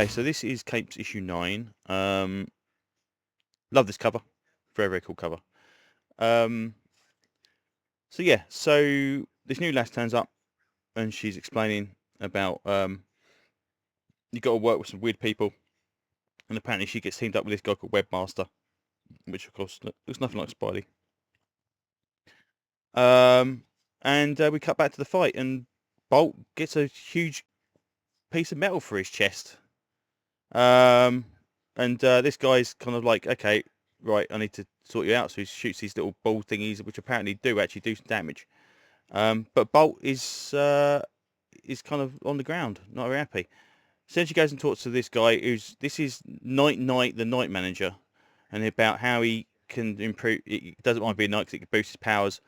Okay, so this is Capes issue 9. Love this cover. Very, very cool cover. So yeah, so this new lass turns up and she's explaining about you got to work with some weird people, and apparently she gets teamed up with this guy called Webmaster, which of course looks nothing like Spidey. And we cut back to the fight, and Bolt gets a huge piece of metal for his chest. And this guy's kind of like, okay, right, I need to sort you out. So he shoots these little ball thingies, which apparently do actually do some damage. But Bolt is kind of on the ground, not very happy. So then she goes and talks to this guy this is Night, the night manager, and about how he can improve. He doesn't want to be a knight because it can boost his powers.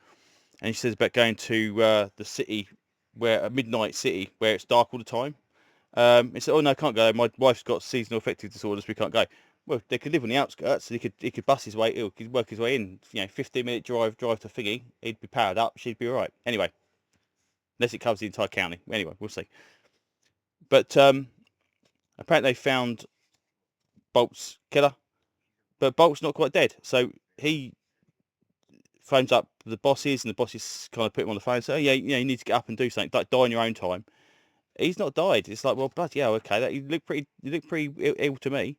And she says about going to the city, where a midnight city where it's dark all the time. He said, "Oh no, I can't go. My wife's got seasonal affective disorders. We can't go." Well, they could live on the outskirts. So he could bust his way. He could work his way in. 15-minute drive to Thingy. He'd be powered up. She'd be all right. Anyway, unless it covers the entire county. Anyway, we'll see. But apparently they found Bolt's killer, but Bolt's not quite dead. So he phones up the bosses, and the bosses kind of put him on the phone and say, "Oh, yeah, you need to get up and do something. Like die in your own time." He's not died. It's like, well, bloody hell, okay. You look pretty ill to me.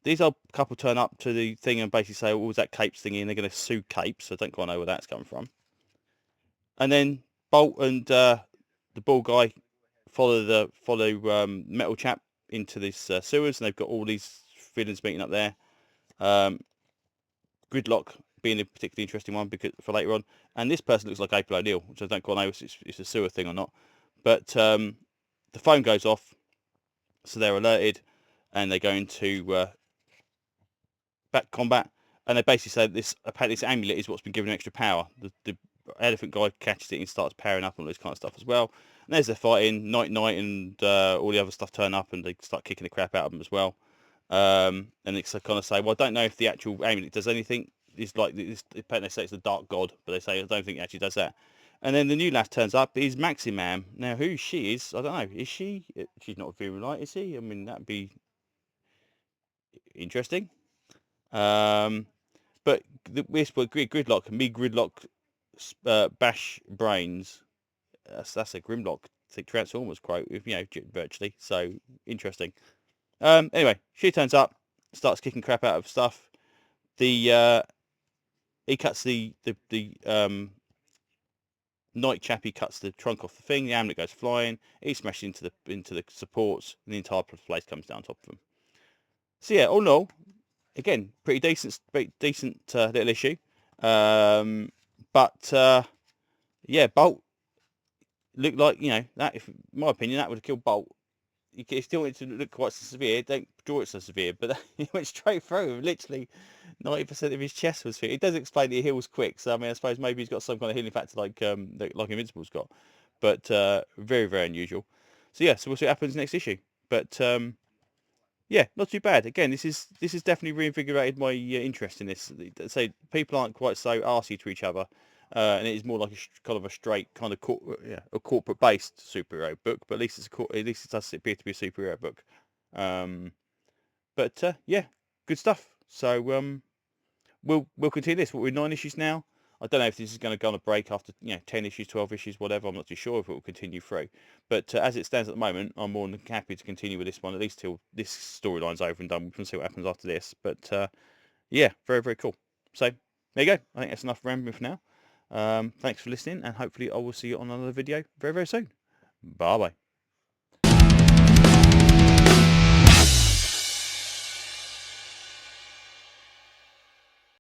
These old couple turn up to the thing and basically say, "What was that Capes thingy?" And they're going to sue Capes. I don't quite know where that's coming from. And then Bolt and the ball guy follow Metal Chap into this sewers, and they've got all these villains meeting up there. Gridlock being a particularly interesting one because for later on, and this person looks like April O'Neil, which I don't quite know if it's a sewer thing or not. But the phone goes off, so they're alerted, and they go into back combat, and they basically say apparently this amulet is what's been given extra power. The elephant guy catches it and starts powering up and all this kind of stuff as well. And there's their fighting. Night and all the other stuff turn up, and they start kicking the crap out of them as well. And it's kind of say, well, I don't know if the actual amulet does anything. It's like this. Apparently they say it's the Dark God, but they say I don't think it actually does that. And then the new lass turns up is Maximam. Now, who she is, I don't know. Is she? She's not very light, is she? I mean, that'd be interesting. But this Gridlock, me Gridlock, bash brains. That's a Grimlock Transformers quote, virtually. So interesting. Anyway, she turns up, starts kicking crap out of stuff. He cuts the night chappie cuts the trunk off the thing. The amulet goes flying. He smashes into the supports, and the entire place comes down top of him. So yeah, all in all, again, pretty decent little issue. But yeah, Bolt looked like that. If, in my opinion, that would have killed Bolt. You still want it to look quite severe. Don't draw it so severe, but he went straight through. Literally, 90% of his chest was fit. It does explain that he heals quick. So I mean, I suppose maybe he's got some kind of healing factor like Invincible's got. But very, very unusual. So yeah, so we'll see what happens next issue. But yeah, not too bad. Again, this is definitely reinvigorated my interest in this. So people aren't quite so arsey to each other, and it is more like kind of a straight kind of a corporate-based superhero book. But at least it does appear to be a superhero book. But yeah, good stuff. So we'll continue this. We're 9 issues now. I don't know if this is going to go on a break after 10 issues, 12 issues, whatever. I'm not too sure if it will continue through. But as it stands at the moment, I'm more than happy to continue with this one, at least till this storyline's over and done. We can see what happens after this. But yeah, very, very cool. So there you go. I think that's enough rambling for now. Thanks for listening, and hopefully I will see you on another video very, very soon. Bye-bye.